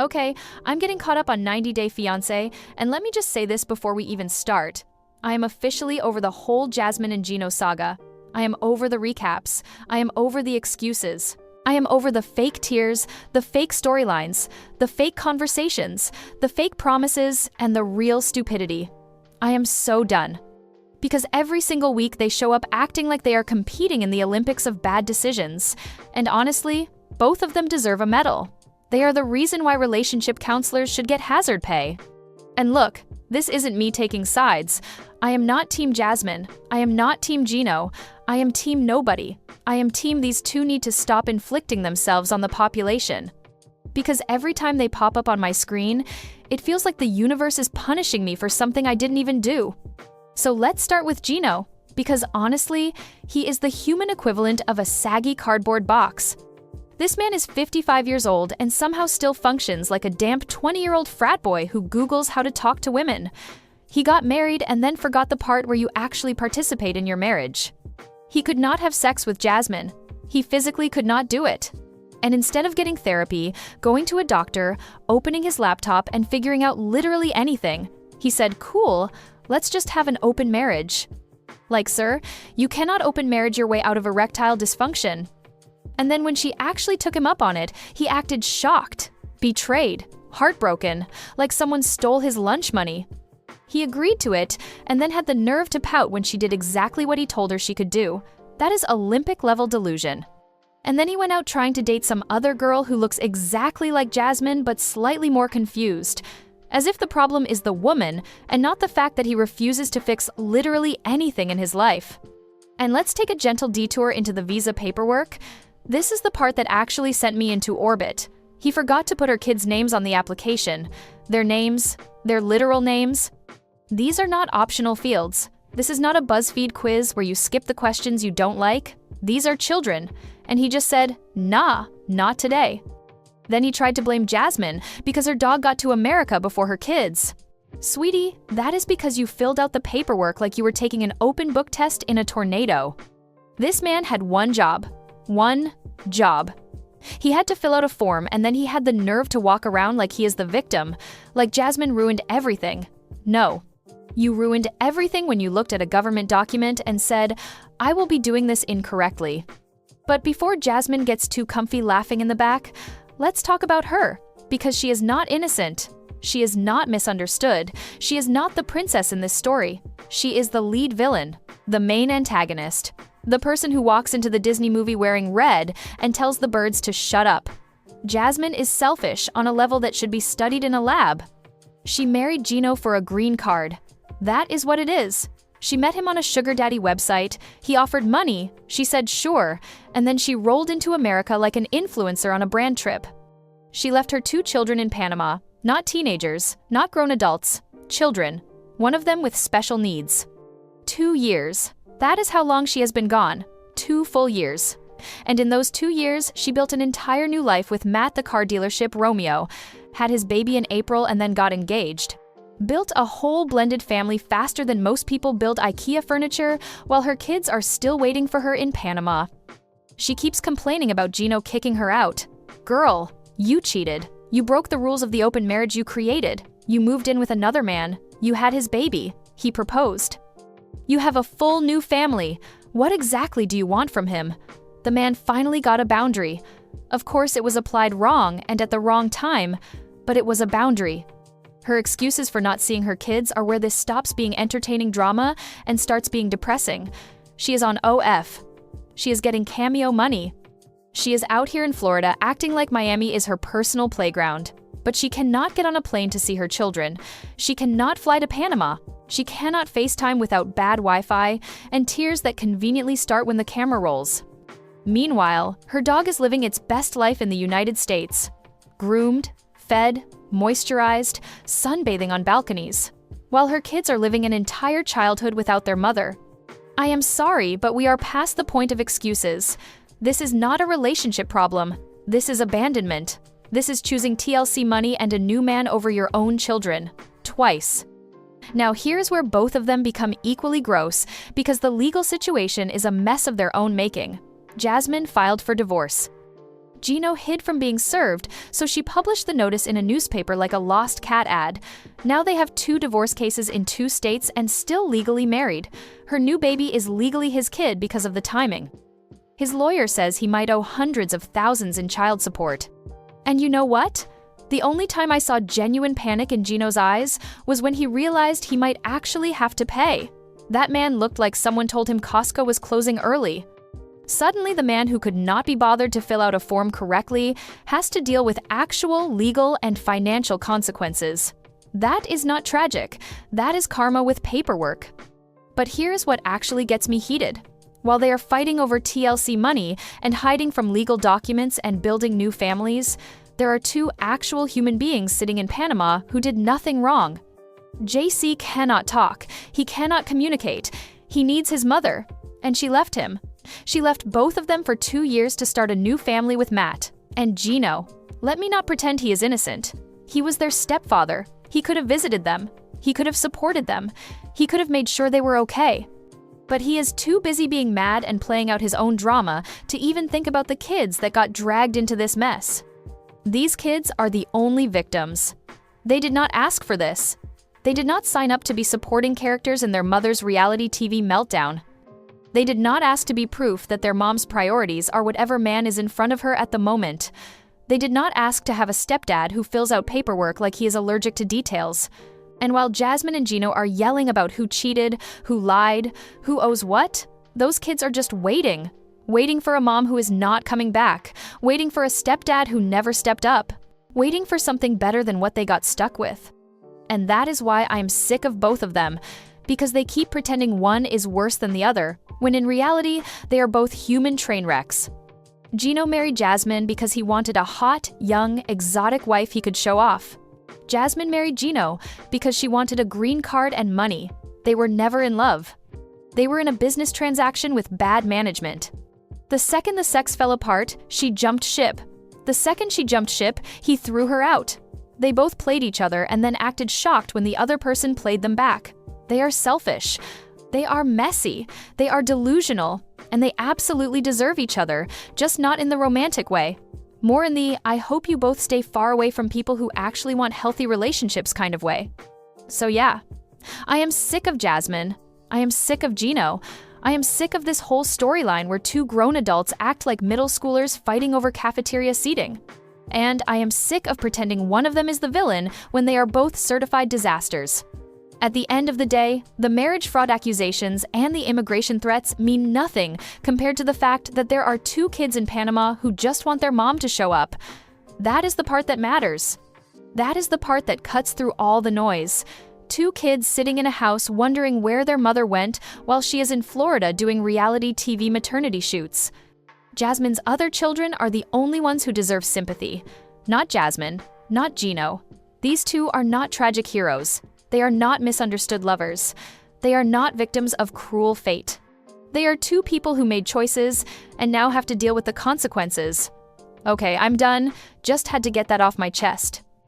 Okay, I'm getting caught up on 90 Day Fiancé, and let me just say this before we even start. I am officially over the whole Jasmine and Gino saga. I am over the recaps. I am over the excuses. I am over the fake tears, the fake storylines, the fake conversations, the fake promises, and the real stupidity. I am so done. Because every single week they show up acting like they are competing in the Olympics of bad decisions. And honestly, both of them deserve a medal. They are the reason why relationship counselors should get hazard pay. And look, this isn't me taking sides. I am not Team Jasmine. I am not Team Gino. I am Team Nobody. I am Team these two need to stop inflicting themselves on the population. Because every time they pop up on my screen, it feels like the universe is punishing me for something I didn't even do. So let's start with Gino, because honestly, he is the human equivalent of a saggy cardboard box. This man is 55 years old and somehow still functions like a damp 20-year-old frat boy who Googles how to talk to women. He got married and then forgot the part where you actually participate in your marriage. He could not have sex with Jasmine. He physically could not do it. And instead of getting therapy, going to a doctor, opening his laptop, and figuring out literally anything, he said, "Cool, let's just have an open marriage." Like, sir, you cannot open marriage your way out of erectile dysfunction. And then when she actually took him up on it, he acted shocked, betrayed, heartbroken, like someone stole his lunch money. He agreed to it, and then had the nerve to pout when she did exactly what he told her she could do. That is Olympic-level delusion. And then he went out trying to date some other girl who looks exactly like Jasmine but slightly more confused. As if the problem is the woman, and not the fact that he refuses to fix literally anything in his life. And let's take a gentle detour into the visa paperwork. This is the part that actually sent me into orbit. He forgot to put her kids' names on the application. Their names, their literal names. These are not optional fields. This is not a BuzzFeed quiz where you skip the questions you don't like. These are children. And he just said, "Nah, not today." Then he tried to blame Jasmine because her dog got to America before her kids. Sweetie, that is because you filled out the paperwork like you were taking an open book test in a tornado. This man had one job. One job. He had to fill out a form, and then he had the nerve to walk around like he is the victim, like Jasmine ruined everything. No. You ruined everything when you looked at a government document and said, "I will be doing this incorrectly." But before Jasmine gets too comfy laughing in the back, let's talk about her, because she is not innocent. She is not misunderstood. She is not the princess in this story. She is the lead villain, the main antagonist. The person who walks into the Disney movie wearing red and tells the birds to shut up. Jasmine is selfish on a level that should be studied in a lab. She married Gino for a green card. That is what it is. She met him on a sugar daddy website, he offered money, she said sure, and then she rolled into America like an influencer on a brand trip. She left her 2 children in Panama, not teenagers, not grown adults, children, one of them with special needs. 2 years. That is how long she has been gone. 2 full years. And in those 2 years, she built an entire new life with Matt the car dealership Romeo, had his baby in April and then got engaged. Built a whole blended family faster than most people build IKEA furniture, while her kids are still waiting for her in Panama. She keeps complaining about Gino kicking her out. Girl, you cheated. You broke the rules of the open marriage you created. You moved in with another man. You had his baby. He proposed. You have a full new family. What exactly do you want from him? The man finally got a boundary. Of course, it was applied wrong and at the wrong time, but it was a boundary. Her excuses for not seeing her kids are where this stops being entertaining drama and starts being depressing. She is on OF. She is getting cameo money. She is out here in Florida acting like Miami is her personal playground. But she cannot get on a plane to see her children. She cannot fly to Panama. She cannot FaceTime without bad Wi-Fi and tears that conveniently start when the camera rolls. Meanwhile, her dog is living its best life in the United States. Groomed, fed, moisturized, sunbathing on balconies, while her kids are living an entire childhood without their mother. I am sorry, but we are past the point of excuses. This is not a relationship problem. This is abandonment. This is choosing TLC money and a new man over your own children. Twice. Now here's where both of them become equally gross because the legal situation is a mess of their own making. Jasmine filed for divorce. Gino hid from being served, so she published the notice in a newspaper like a lost cat ad. Now they have 2 divorce cases in 2 states and still legally married. Her new baby is legally his kid because of the timing. His lawyer says he might owe hundreds of thousands in child support. And you know what? The only time I saw genuine panic in Gino's eyes was when he realized he might actually have to pay. That man looked like someone told him Costco was closing early. Suddenly, the man who could not be bothered to fill out a form correctly has to deal with actual legal and financial consequences. That is not tragic. That is karma with paperwork. But here's what actually gets me heated. While they are fighting over TLC money and hiding from legal documents and building new families, there are 2 actual human beings sitting in Panama who did nothing wrong. JC cannot talk. He cannot communicate. He needs his mother. And she left him. She left both of them for 2 years to start a new family with Matt. And Gino. Let me not pretend he is innocent. He was their stepfather. He could have visited them. He could have supported them. He could have made sure they were okay. But he is too busy being mad and playing out his own drama to even think about the kids that got dragged into this mess. These kids are the only victims. They did not ask for this. They did not sign up to be supporting characters in their mother's reality TV meltdown. They did not ask to be proof that their mom's priorities are whatever man is in front of her at the moment. They did not ask to have a stepdad who fills out paperwork like he is allergic to details. And while Jasmine and Gino are yelling about who cheated, who lied, who owes what, those kids are just waiting. Waiting for a mom who is not coming back. Waiting for a stepdad who never stepped up. Waiting for something better than what they got stuck with. And that is why I'm sick of both of them. Because they keep pretending one is worse than the other, when in reality, they are both human train wrecks. Gino married Jasmine because he wanted a hot, young, exotic wife he could show off. Jasmine married Gino because she wanted a green card and money. They were never in love. They were in a business transaction with bad management. The second the sex fell apart, she jumped ship. The second she jumped ship, he threw her out. They both played each other and then acted shocked when the other person played them back. They are selfish. They are messy. They are delusional. And they absolutely deserve each other, just not in the romantic way. More in the, I hope you both stay far away from people who actually want healthy relationships kind of way. So yeah, I am sick of Jasmine. I am sick of Gino. I am sick of this whole storyline where 2 grown adults act like middle schoolers fighting over cafeteria seating. And I am sick of pretending one of them is the villain when they are both certified disasters. At the end of the day, the marriage fraud accusations and the immigration threats mean nothing compared to the fact that there are 2 kids in Panama who just want their mom to show up. That is the part that matters. That is the part that cuts through all the noise. 2 kids sitting in a house wondering where their mother went while she is in Florida doing reality TV maternity shoots. Jasmine's other children are the only ones who deserve sympathy. Not Jasmine, not Gino. These 2 are not tragic heroes. They are not misunderstood lovers. They are not victims of cruel fate. They are 2 people who made choices and now have to deal with the consequences. Okay, I'm done. Just had to get that off my chest.